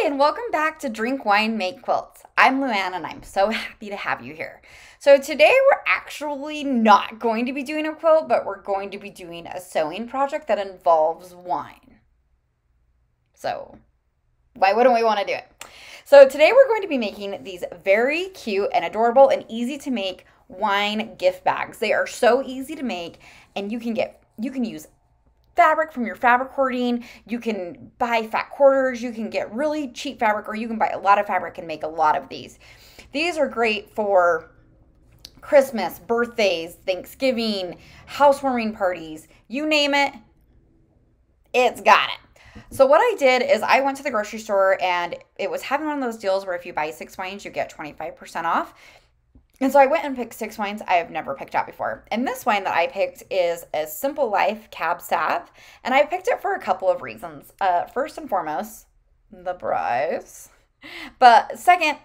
Hi, and welcome back to Drink Wine Make Quilts. I'm Luann, and I'm so happy to have you here. So today we're actually not going to be doing a quilt, but we're going to be doing a sewing project that involves wine. So why wouldn't we want to do it? So today we're going to be making these very cute and adorable and easy to make wine gift bags. They are so easy to make, and you can use fabric from your fabric hoarding. You can buy fat quarters. You can get really cheap fabric, or you can buy a lot of fabric and make a lot of these. These are great for Christmas, birthdays, Thanksgiving, housewarming parties. You name it, it's got it. So what I did is I went to the grocery store, and it was having one of those deals where if you buy 6 wines, you get 25% off. And so I went and picked 6 wines I have never picked out before. And this wine that I picked is a Simple Life Cab Sauv. And I picked it for a couple of reasons. First and foremost, the price. But second,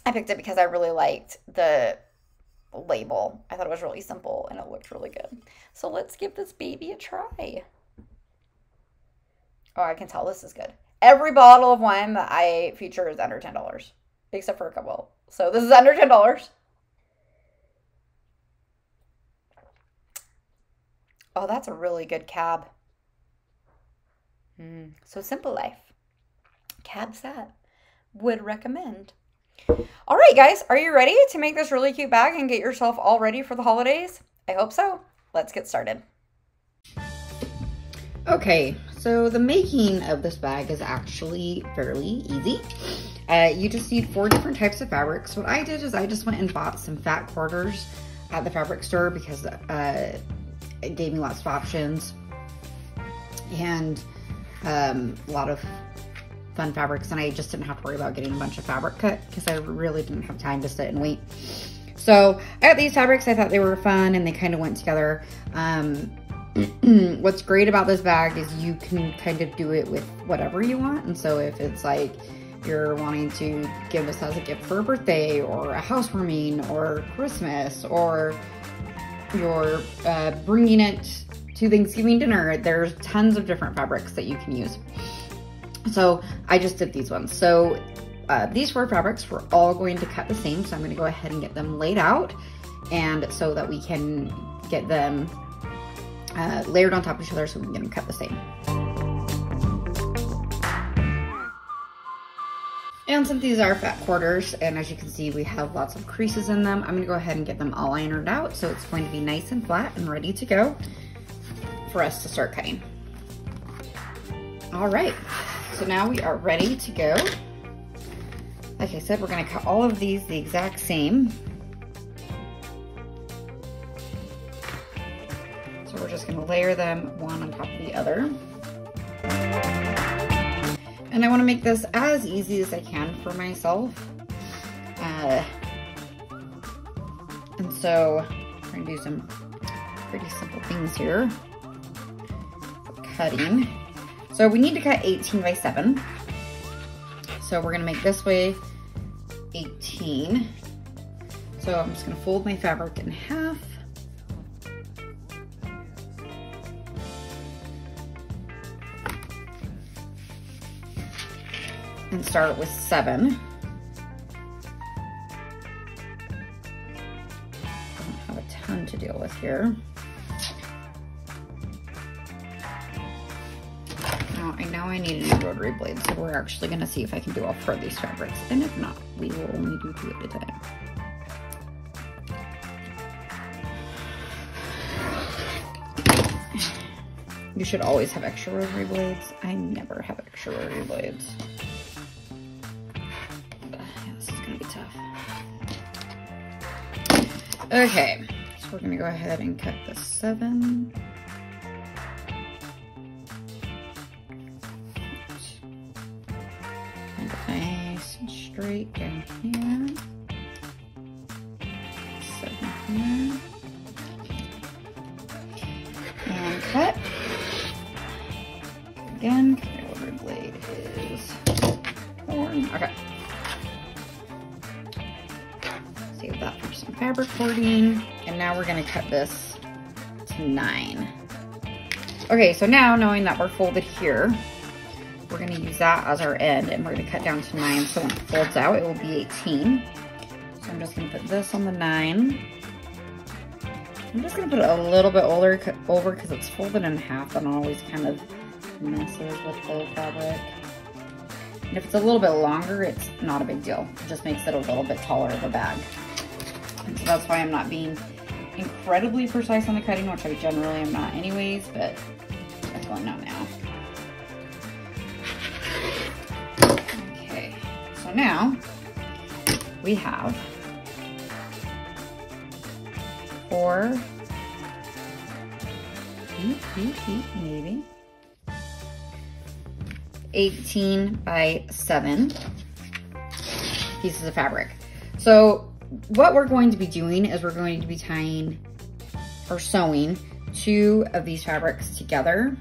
I picked it because I really liked the label. I thought it was really simple and it looked really good. So let's give this baby a try. Oh, I can tell this is good. Every bottle of wine that I feature is under $10, except for a couple. So this is under $10. Oh, that's a really good cab. So Simple Life. Cab Sauv. Would recommend. All right, guys. Are you ready to make this really cute bag and get yourself all ready for the holidays? I hope so. Let's get started. Okay, so the making of this bag is actually fairly easy. You just need 4 different types of fabrics. What I did is I just went and bought some fat quarters at the fabric store because it gave me lots of options and a lot of fun fabrics, and I just didn't have to worry about getting a bunch of fabric cut because I really didn't have time to sit and wait. So I got these fabrics. I thought they were fun and they kind of went together. What's great about this bag is you can kind of do it with whatever you want. And so if it's like you're wanting to give this as a gift for a birthday or a housewarming or Christmas, or you're bringing it to Thanksgiving dinner, there's tons of different fabrics that you can use. So I just did these ones. So these 4 fabrics, we're all going to cut the same. So I'm going to go ahead and get them laid out, and so that we can get them layered on top of each other so we can get them cut the same. And since these are fat quarters, and as you can see, we have lots of creases in them, I'm gonna go ahead and get them all ironed out so it's going to be nice and flat and ready to go for us to start cutting. All right, so now we are ready to go. Like I said, we're gonna cut all of these the exact same. So we're just gonna layer them one on top of the other. And I want to make this as easy as I can for myself. And so I'm going to do some pretty simple things here for cutting. So we need to cut 18 by 7. So we're going to make this way 18. So I'm just going to fold my fabric in half. And start with 7. I don't have a ton to deal with here. Now I know I need a new rotary blade, so we're actually going to see if I can do all 4 of these fabrics. And if not, we will only do 2 at a time. You should always have extra rotary blades. I never have extra rotary blades. This is gonna be tough. Okay, so we're gonna go ahead and cut the 7. And nice and straight down here. 7 here. And cut. Again, because my rotary blade is 4. Okay. Save that for some fabric hoarding. And now we're going to cut this to 9. Okay, so now knowing that we're folded here, we're gonna use that as our end, and we're gonna cut down to 9, so when it folds out, it will be 18. So I'm just gonna put this on the 9. I'm just gonna put it a little bit over because it's folded in half and always kind of messes with the fabric. And if it's a little bit longer, it's not a big deal. It just makes it a little bit taller of a bag. And so that's why I'm not being incredibly precise on the cutting, which I generally am not anyways, but I'm going out now. Okay, so now we have 4 feet, maybe 18 by 7 pieces of fabric. So what we're going to be doing is we're going to be tying or sewing 2 of these fabrics together.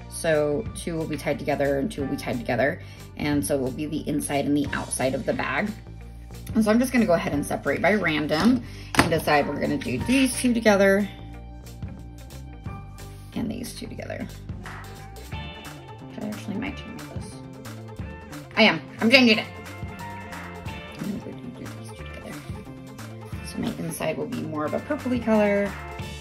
So 2 will be tied together and 2 will be tied together. And so it will be the inside and the outside of the bag. And so I'm just gonna go ahead and separate by random and decide we're gonna do these 2 together and these 2 together. I actually might change this. I'm changing it. I'm gonna do these 2 together. So my inside will be more of a purpley color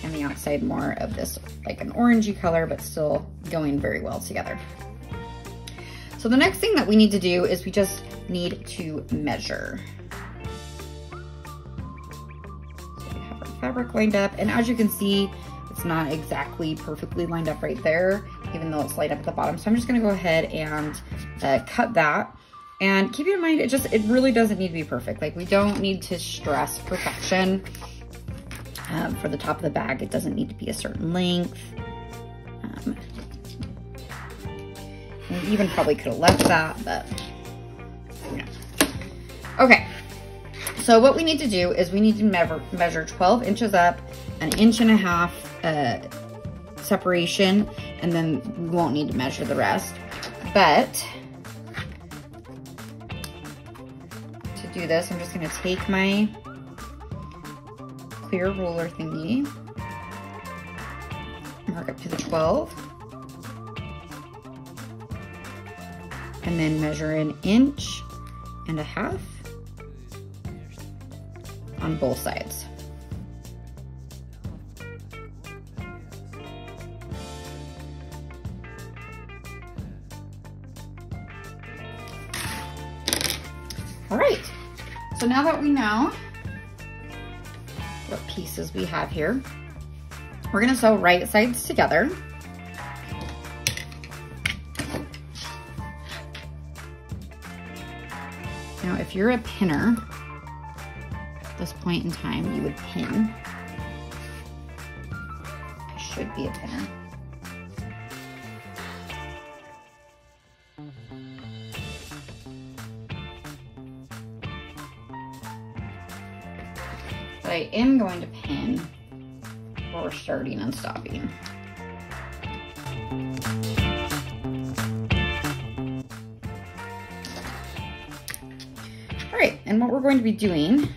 and the outside more of this like an orangey color, but still going very well together. So the next thing that we need to do is we just need to measure. So we have our fabric lined up, and as you can see, it's not exactly perfectly lined up right there, even though it's lined up at the bottom. So I'm just gonna go ahead and cut that. And keep in mind, it really doesn't need to be perfect. Like, we don't need to stress perfection. For the top of the bag, it doesn't need to be a certain length. We even probably could have left that, but yeah. Okay, so what we need to do is we need to measure 12 inches up, 1.5 inches separation, and then we won't need to measure the rest. But to do this, I'm just gonna take my clear ruler thingy, mark up to the 12, and then measure 1.5 inches on both sides. All right, so now that we know what pieces we have here, we're gonna sew right sides together. Now, if you're a pinner, at this point in time, you would pin. I should be a pinner. But I am going to pin before starting and stopping. All right, and what we're going to be doing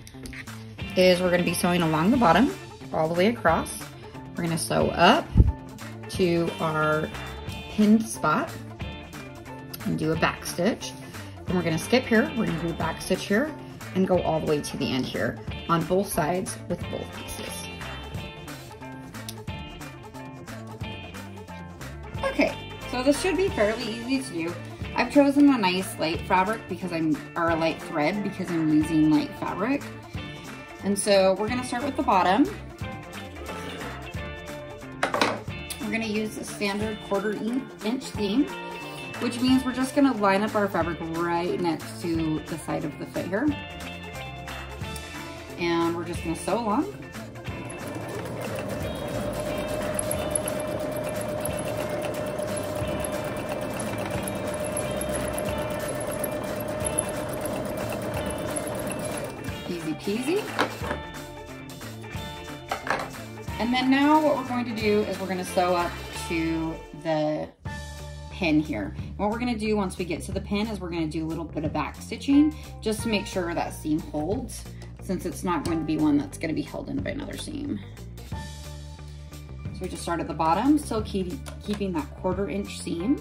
is we're going to be sewing along the bottom all the way across. We're going to sew up to our pinned spot and do a back stitch. Then we're going to skip here. We're going to do a back stitch here and go all the way to the end here on both sides with both pieces. Okay, so this should be fairly easy to do. I've chosen a nice light fabric or a light thread because I'm using light fabric. And so we're gonna start with the bottom. We're gonna use the standard 1/4 inch seam, which means we're just gonna line up our fabric right next to the side of the foot here. And we're just gonna sew along. Easy peasy. And then now what we're going to do is we're going to sew up to the pin here. And what we're going to do once we get to the pin is we're going to do a little bit of back stitching just to make sure that seam holds, since it's not going to be one that's going to be held in by another seam. So we just start at the bottom, still keeping that 1/4 inch seam.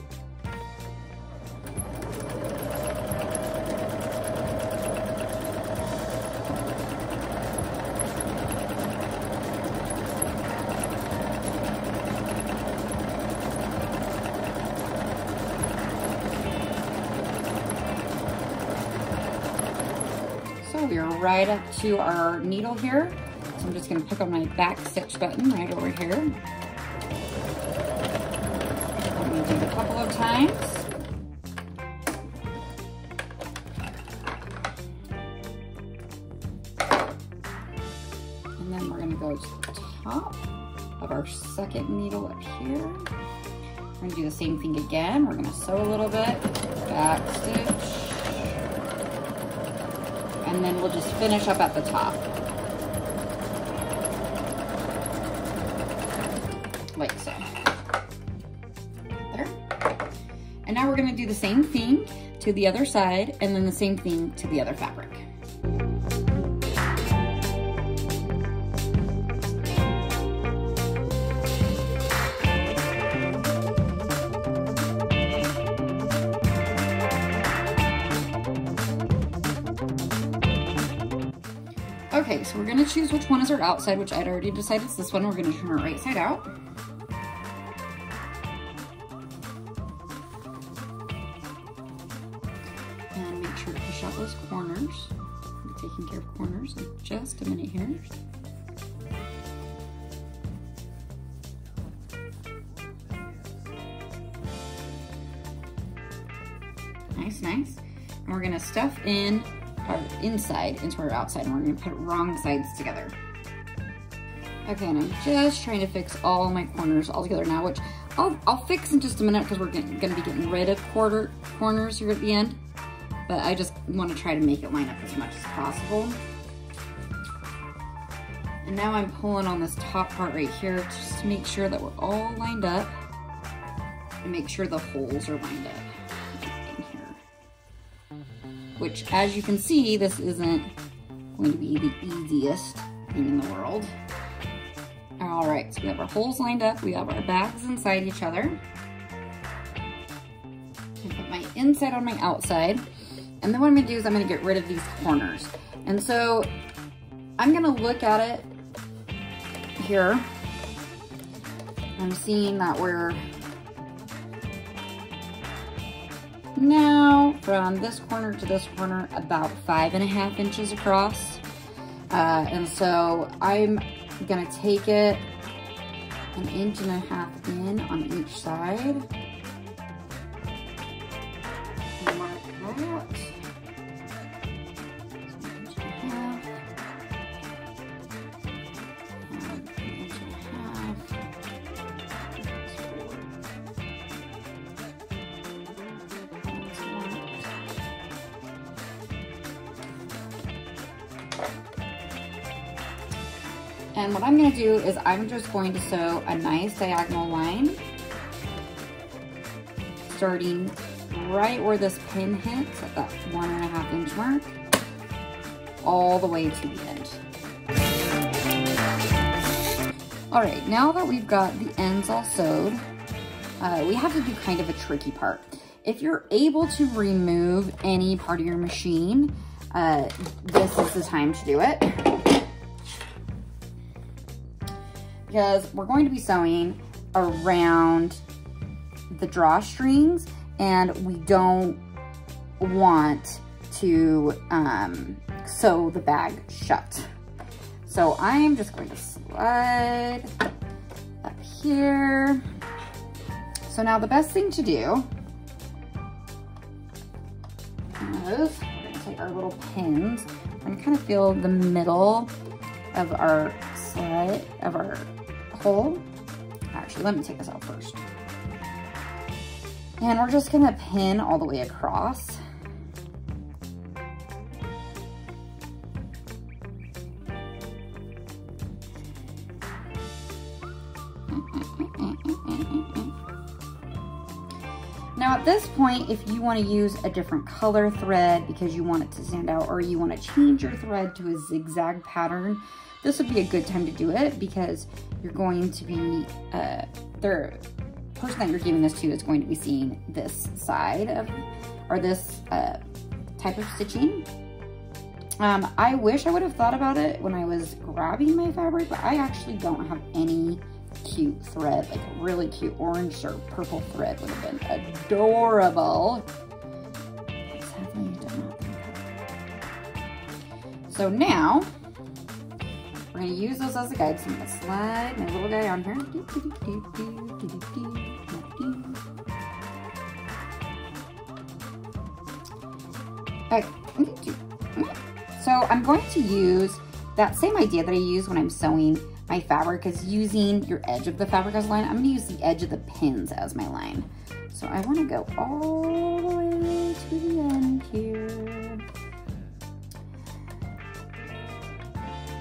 So we are right up to our needle here. So I'm just gonna pick up my back stitch button right over here. I'm gonna do it a couple of times. And then we're gonna go to the top of our second needle up here. We're gonna do the same thing again. We're gonna sew a little bit, back stitch, and then we'll just finish up at the top. Like so. There. And now we're gonna do the same thing to the other side, and then the same thing to the other fabric. Okay, so we're gonna choose which one is our outside, which I'd already decided is this one. We're gonna turn our right side out. And make sure to push out those corners. I'll be taking care of corners in just a minute here. Nice, nice. And we're gonna stuff in our inside into our outside, and we're gonna put wrong sides together. Okay, and I'm just trying to fix all my corners all together now, which I'll fix in just a minute because we're gonna be getting rid of corners here at the end. But I just want to try to make it line up as much as possible. And now I'm pulling on this top part right here just to make sure that we're all lined up and make sure the holes are lined up in here. Which, as you can see, this isn't going to be the easiest thing in the world. All right, so we have our holes lined up. We have our bags inside each other. I put my inside on my outside. And then what I'm gonna do is I'm gonna get rid of these corners. And so I'm gonna look at it here. I'm seeing that we're now from this corner to this corner about 5.5 inches across. And so I'm gonna take it 1.5 inches in on each side. And mark that. And what I'm gonna do is I'm just going to sew a nice diagonal line, starting right where this pin hits at that 1.5 inch mark, all the way to the end. All right, now that we've got the ends all sewed, we have to do kind of a tricky part. If you're able to remove any part of your machine, this is the time to do it. Because we're going to be sewing around the drawstrings, and we don't want to sew the bag shut. So I'm just going to slide up here. So now the best thing to do is we're going to take our little pins and kind of feel the middle of our slit of our hole. Actually, let me take this out first. And we're just gonna pin all the way across. Now at At this point, if you want to use a different color thread because you want it to stand out, or you want to change your thread to a zigzag pattern, this would be a good time to do it, because you're going to be, the person that you're giving this to is going to be seeing this side of, or this type of stitching. I wish I would have thought about it when I was grabbing my fabric, but I actually don't have any cute thread. Like a really cute orange or purple thread would have been adorable. Sadly, I did not think that. So now, we're going to use those as a guide. So I'm going to slide my little guy on here. Okay. So I'm going to use that same idea that I use when I'm sewing my fabric, is using your edge of the fabric as a line. I'm going to use the edge of the pins as my line. So I want to go all the way to the end here.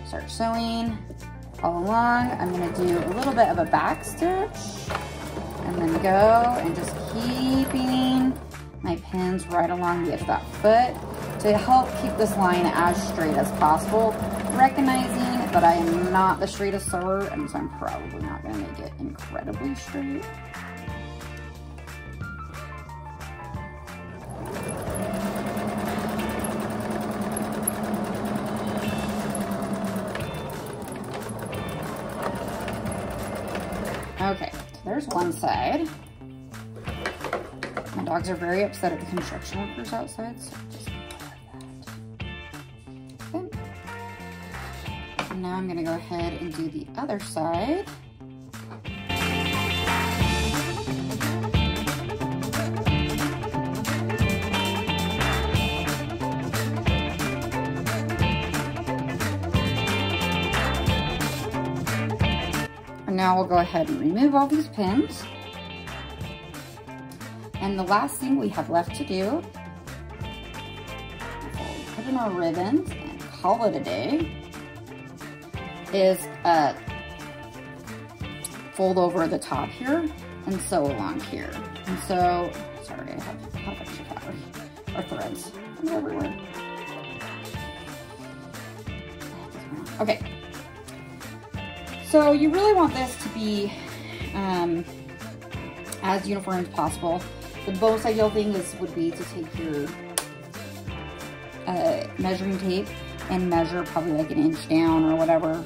Start sewing all along. I'm going to do a little bit of a back stitch and then go and just keeping my pins right along the edge of that foot to help keep this line as straight as possible, recognizing that I am not the straightest sewer, and so I'm probably not going to make it incredibly straight. Okay, so there's one side. My dogs are very upset at the construction workers outside, so just okay. And now I'm gonna go ahead and do the other side. And now we'll go ahead and remove all these pins. And the last thing we have left to do, we'll put in our ribbons and call it a day, is fold over the top here and sew along here. And so, sorry, I have a lot of extra fabric, or threads everywhere. Okay, so you really want this to be as uniform as possible. The most ideal thing would be to take your measuring tape and measure probably like an inch down or whatever,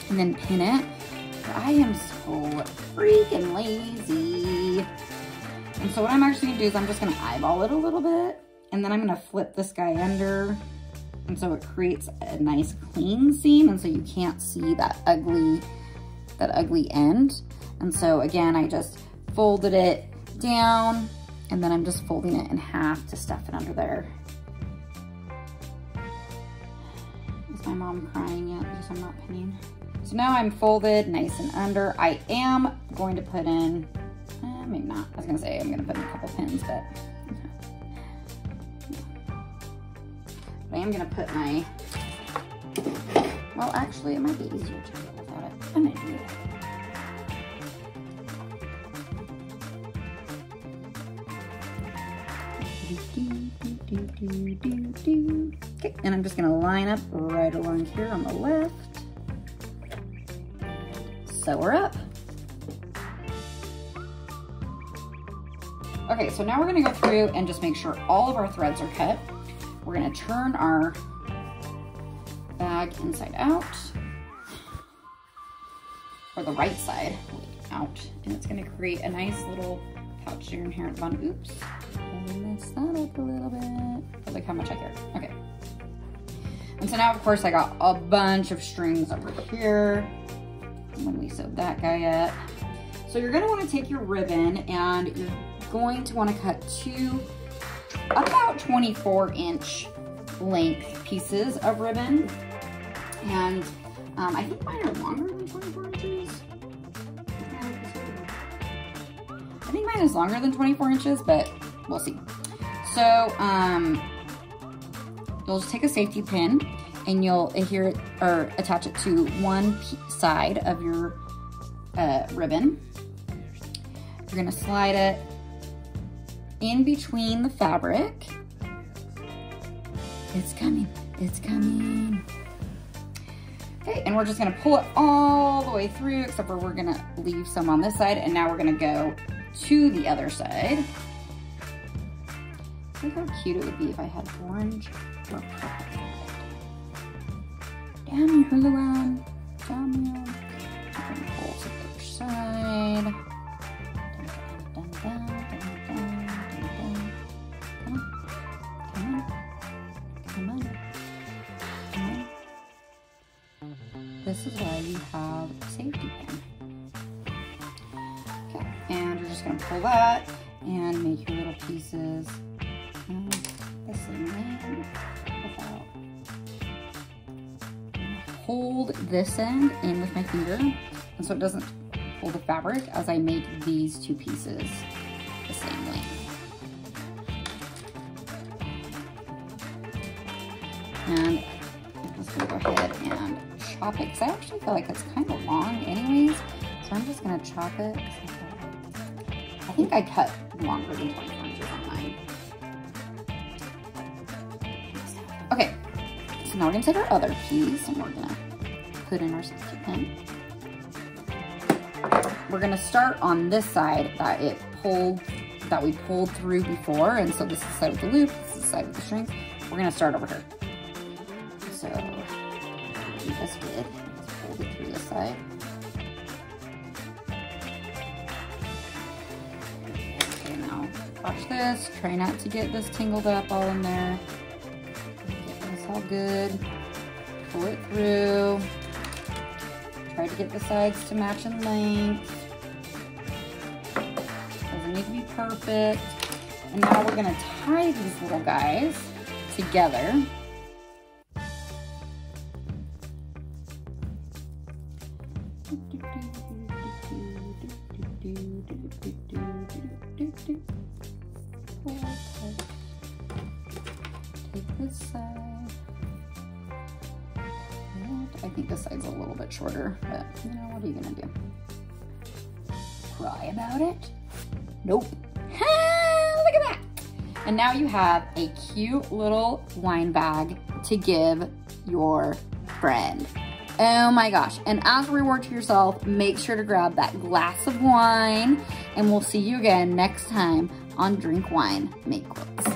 and then pin it. But I am so freaking lazy. And so what I'm actually gonna do is I'm just gonna eyeball it a little bit, and then I'm gonna flip this guy under, and so it creates a nice clean seam, and so you can't see that ugly end. And so again, I just folded it down, and then I'm just folding it in half to stuff it under there. Is my mom crying yet because I'm not pinning? So now I'm folded nice and under. I am going to put in, maybe not. I was gonna say I'm gonna put in a couple pins, but I am gonna put my, well, actually it might be easier to do it without it. I might do it. Okay, and I'm just gonna line up right along here on the left. Sew her up. Okay, so now we're gonna go through and just make sure all of our threads are cut. We're gonna turn our bag inside out, or the right side out, and it's gonna create a nice little pouch here and here at the bottom. Oops. And mess that up a little bit. Look how much I care. Okay. And so now, of course, I got a bunch of strings over here when we sewed that guy up. So you're gonna wanna take your ribbon, and you're going to wanna cut two about 24-inch length pieces of ribbon. And I think mine are longer than 24 inches. I think mine is longer than 24 inches, but we'll see. So you'll just take a safety pin and you'll adhere it or attach it to one side of your ribbon. You're gonna slide it in between the fabric. It's coming, it's coming. Okay, and we're just gonna pull it all the way through, except for we're gonna leave some on this side, and now we're gonna go to the other side. Look how cute it would be if I had orange or purple. Damn you, Luann. Damn you. I'm gonna pull to the other side. Dun, dun, dun, dun, dun, dun, dun. Come on, come on, come on, come on. This is why you have a safety pin. Okay, and we're just gonna pull that and make your little pieces the same way without. Hold this end in with my finger, and so it doesn't pull the fabric as I make these two pieces the same way. And I'm just gonna go ahead and chop it, because I actually feel like it's kind of long anyways, so I'm just gonna chop it. I think I cut longer than 24 inches on mine. Okay, so now we're gonna take our other piece and we're gonna put in our safety pin. We're gonna start on this side that we pulled through before, and so this is the side with the loop, this is the side with the strings. We're gonna start over here. So do this good. Let's hold it through this side. Okay, now watch this. Try not to get this tangled up all in there. Get this all good. Pull it through. Try to get the sides to match in length. Doesn't need to be perfect. And now we're gonna tie these little guys together. Take this side. I think this side's a little bit shorter, but you know, what are you gonna do? Cry about it? Nope. Look at that. And now you have a cute little wine bag to give your friend. Oh my gosh. And as a reward to yourself, make sure to grab that glass of wine, and we'll see you again next time on Drink Wine, Make Quilts.